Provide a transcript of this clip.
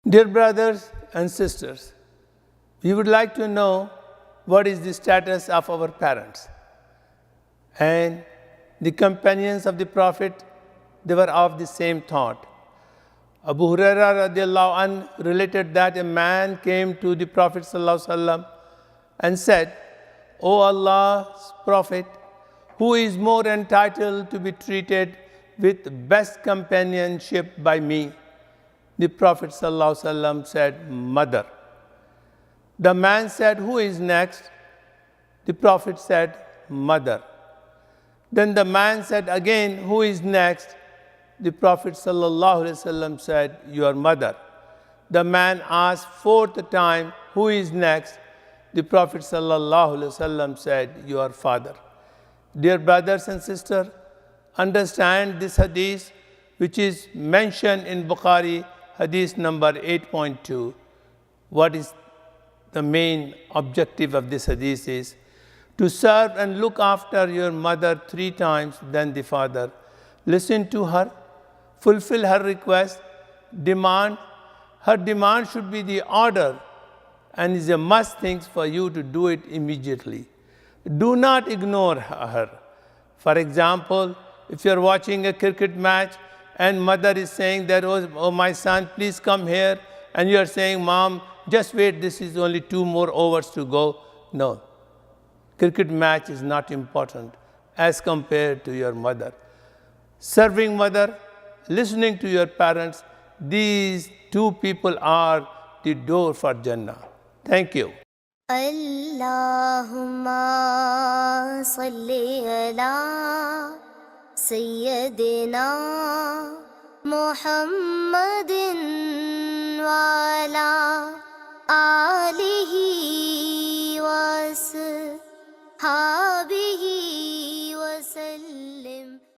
Dear brothers and sisters, we would like to know what is the status of our parents. And the companions of the Prophet, they were of the same thought. Abu Huraira radiallahu anh related that a man came to the Prophet sallallahu alaihi wasallam and said, O Allah's Prophet, who is more entitled to be treated with best companionship by me? The Prophet ﷺ said, Mother. The man said, Who is next? The Prophet said, Mother. Then the man said again, Who is next? The Prophet ﷺ said, Your mother. The man asked fourth time, Who is next? The Prophet ﷺ said, Your father. Dear brothers and sisters, understand this hadith which is mentioned in Bukhari, hadith number 8.2. What is the main objective of this hadith is to serve and look after your mother 3 times than the father. Listen to her, fulfill her request, demand. Her demand should be the order and is a must thing for you to do it immediately. Do not ignore her. For example, if you are watching a cricket match and mother is saying that, oh my son, please come here, and you are saying, Mom, just wait, this is only 2 more overs to go. No, cricket match is not important as compared to your mother. Serving mother, listening to your parents, these 2 people are the door for Jannah. Thank you. Allahumma salli ala Sayyidina Muhammadin wa ala alihi wa sahbihi